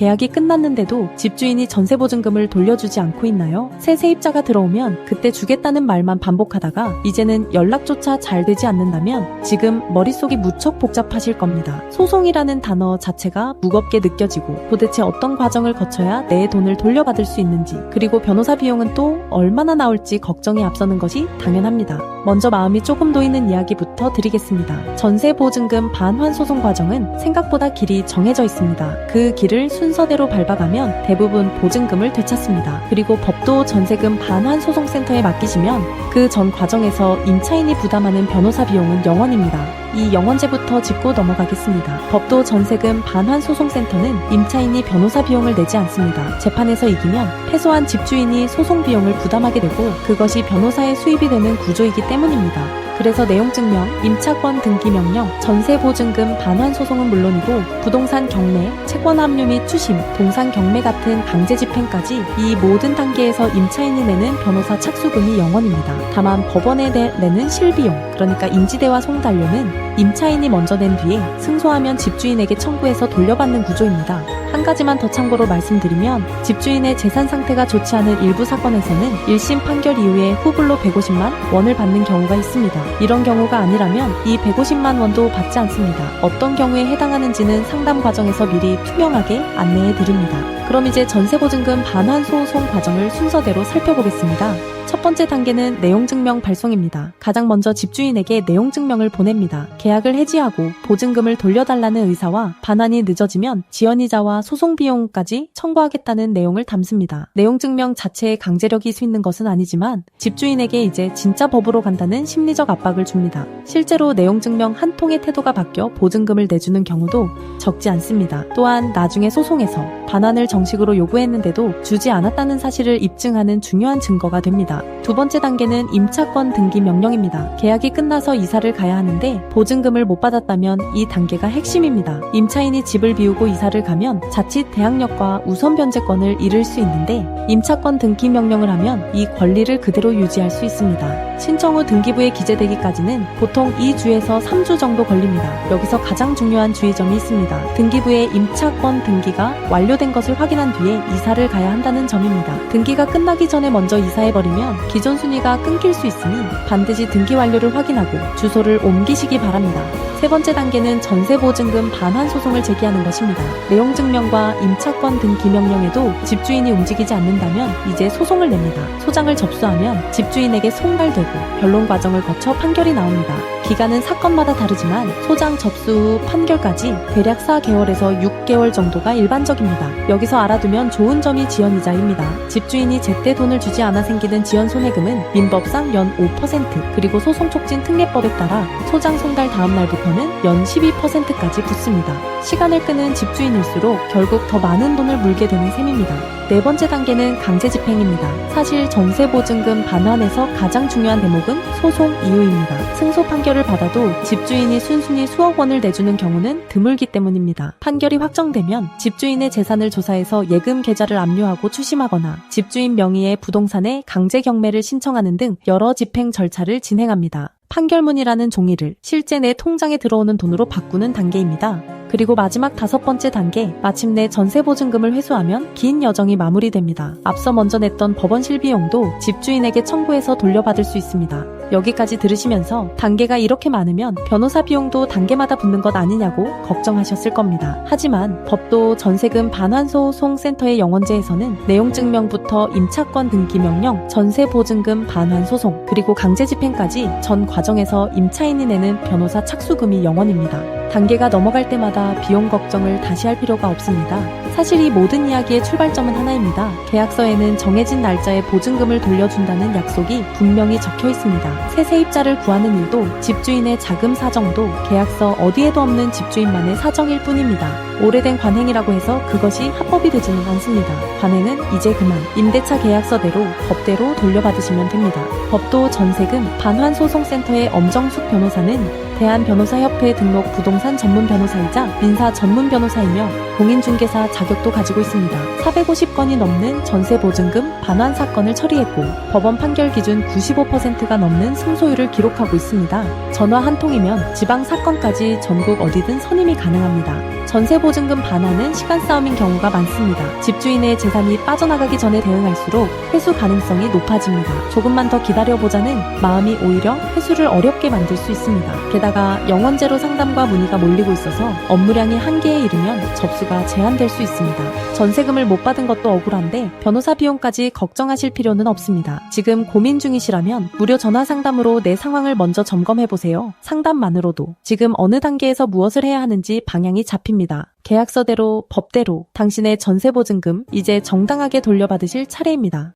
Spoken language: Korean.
계약이 끝났는데도 집주인이 전세보증금을 돌려주지 않고 있나요? 새 세입자가 들어오면 그때 주겠다는 말만 반복하다가 이제는 연락조차 잘 되지 않는다면 지금 머릿속이 무척 복잡하실 겁니다. 소송이라는 단어 자체가 무겁게 느껴지고 도대체 어떤 과정을 거쳐야 내 돈을 돌려받을 수 있는지, 그리고 변호사 비용은 또 얼마나 나올지 걱정이 앞서는 것이 당연합니다. 먼저 마음이 조금 놓이는 이야기부터 드리겠습니다. 전세보증금 반환 소송 과정은 생각보다 길이 정해져 있습니다. 그 길을 순서대로 밟아가면 대부분 보증금을 되찾습니다. 그리고 법도 전세금 반환 소송센터에 맡기시면 그 전 과정에서 임차인이 부담하는 변호사 비용은 0원입니다. 이 0원제부터 짚고 넘어가겠습니다. 법도 전세금 반환 소송센터는 임차인이 변호사 비용을 내지 않습니다. 재판에서 이기면 패소한 집주인이 소송 비용을 부담하게 되고 그것이 변호사의 수입이 되는 구조이기 때문입니다. 그래서 내용증명, 임차권 등기 명령, 전세보증금 반환 소송은 물론이고 부동산 경매, 채권 압류 및 추심, 동산 경매 같은 강제 집행까지 이 모든 단계에서 임차인이 내는 변호사 착수금이 0원입니다. 다만 법원에 내는 실비용, 그러니까 인지대와 송달료는 임차인이 먼저 낸 뒤에 승소하면 집주인에게 청구해서 돌려받는 구조입니다. 한 가지만 더 참고로 말씀드리면 집주인의 재산 상태가 좋지 않은 일부 사건에서는 1심 판결 이후에 후불로 150만 원을 받는 경우가 있습니다. 이런 경우가 아니라면 이 150만 원도 받지 않습니다. 어떤 경우에 해당하는지는 상담 과정에서 미리 투명하게 안내해 드립니다. 그럼 이제 전세보증금 반환 소송 과정을 순서대로 살펴보겠습니다. 첫 번째 단계는 내용증명 발송입니다. 가장 먼저 집주인에게 내용증명을 보냅니다. 계약을 해지하고 보증금을 돌려달라는 의사와 반환이 늦어지면 지연이자와 소송비용까지 청구하겠다는 내용을 담습니다. 내용증명 자체에 강제력이 있는 것은 아니지만 집주인에게 이제 진짜 법으로 간다는 심리적 압박을 줍니다. 실제로 내용증명 한 통의 태도가 바뀌어 보증금을 내주는 경우도 적지 않습니다. 또한 나중에 소송에서 반환을 정식으로 요구했는데도 주지 않았다는 사실을 입증하는 중요한 증거가 됩니다. 두 번째 단계는 임차권 등기 명령입니다. 계약이 끝나서 이사를 가야 하는데 보증금을 못 받았다면 이 단계가 핵심입니다. 임차인이 집을 비우고 이사를 가면 자칫 대항력과 우선 변제권을 잃을 수 있는데 임차권 등기 명령을 하면 이 권리를 그대로 유지할 수 있습니다. 신청 후 등기부에 기재되기까지는 보통 2주에서 3주 정도 걸립니다. 여기서 가장 중요한 주의점이 있습니다. 등기부에 임차권 등기가 완료된 것을 확인한 뒤에 이사를 가야 한다는 점입니다. 등기가 끝나기 전에 먼저 이사해버리면 기존 순위가 끊길 수 있으니 반드시 등기 완료를 확인하고 주소를 옮기시기 바랍니다. 세 번째 단계는 전세보증금 반환 소송을 제기하는 것입니다. 내용증명과 임차권 등기 명령에도 집주인이 움직이지 않는다면 이제 소송을 냅니다. 소장을 접수하면 집주인에게 송달되고 변론 과정을 거쳐 판결이 나옵니다. 기간은 사건마다 다르지만 소장 접수 후 판결까지 대략 4개월에서 6개월 정도가 일반적입니다. 여기서 알아두면 좋은 점이 지연이자입니다. 집주인이 제때 돈을 주지 않아 생기는 지연 손해금은 민법상 연 5%, 그리고 소송촉진 특례법에 따라 소장 송달 다음 날부터는 연 12%까지 붙습니다. 시간을 끄는 집주인일수록 결국 더 많은 돈을 물게 되는 셈입니다. 네 번째 단계는 강제 집행입니다. 사실 전세보증금 반환에서 가장 중요한 대목은 소송 이유입니다. 승소 판결을 받아도 집주인이 순순히 수억 원을 내주는 경우는 드물기 때문입니다. 판결이 확정되면 집주인의 재산을 조사해서 예금 계좌를 압류하고 추심하거나 집주인 명의의 부동산에 강제 경매를 신청하는 등 여러 집행 절차를 진행합니다. 판결문이라는 종이를 실제 내 통장에 들어오는 돈으로 바꾸는 단계입니다. 그리고 마지막 5번째 단계, 마침내 전세보증금을 회수하면 긴 여정이 마무리됩니다. 앞서 먼저 냈던 법원 실비용도 집주인에게 청구해서 돌려받을 수 있습니다. 여기까지 들으시면서 단계가 이렇게 많으면 변호사 비용도 단계마다 붙는 것 아니냐고 걱정하셨을 겁니다. 하지만 법도 전세금 반환소송센터의 영원제에서는 내용증명부터 임차권 등기 명령, 전세보증금 반환 소송, 그리고 강제집행까지 전 과정에서 임차인이 내는 변호사 착수금이 0원입니다. 단계가 넘어갈 때마다 비용 걱정을 다시 할 필요가 없습니다. 사실 이 모든 이야기의 출발점은 하나입니다. 계약서에는 정해진 날짜에 보증금을 돌려준다는 약속이 분명히 적혀 있습니다. 새 세입자를 구하는 일도 집주인의 자금 사정도 계약서 어디에도 없는 집주인만의 사정일 뿐입니다. 오래된 관행이라고 해서 그것이 합법이 되지는 않습니다. 관행은 이제 그만 임대차 계약서대로 법대로 돌려받으시면 됩니다. 법도 전세금 반환소송센터의 엄정숙 변호사는 대한변호사협회 등록 부동산 전문 변호사이자 민사 전문 변호사이며 공인중개사 자격 자격도 가지고 있습니다. 450건이 넘는 전세보증금 반환 사건을 처리했고 법원 판결 기준 95%가 넘는 승소율을 기록하고 있습니다. 전화 한 통이면 지방 사건까지 전국 어디든 선임이 가능합니다. 전세보증금 반환은 시간 싸움인 경우가 많습니다. 집주인의 재산이 빠져나가기 전에 대응할수록 회수 가능성이 높아집니다. 조금만 더 기다려보자는 마음이 오히려 회수를 어렵게 만들 수 있습니다. 게다가 영원제로 상담과 문의가 몰리고 있어서 업무량이 한계에 이르면 접수가 제한될 수 있습니다. 전세금을 못 받은 것도 억울한데 변호사 비용까지 걱정하실 필요는 없습니다. 지금 고민 중이시라면 무료 전화 상담으로 내 상황을 먼저 점검해보세요. 상담만으로도 지금 어느 단계에서 무엇을 해야 하는지 방향이 잡힙니다. 계약서대로 법대로 당신의 전세보증금 이제 정당하게 돌려받으실 차례입니다.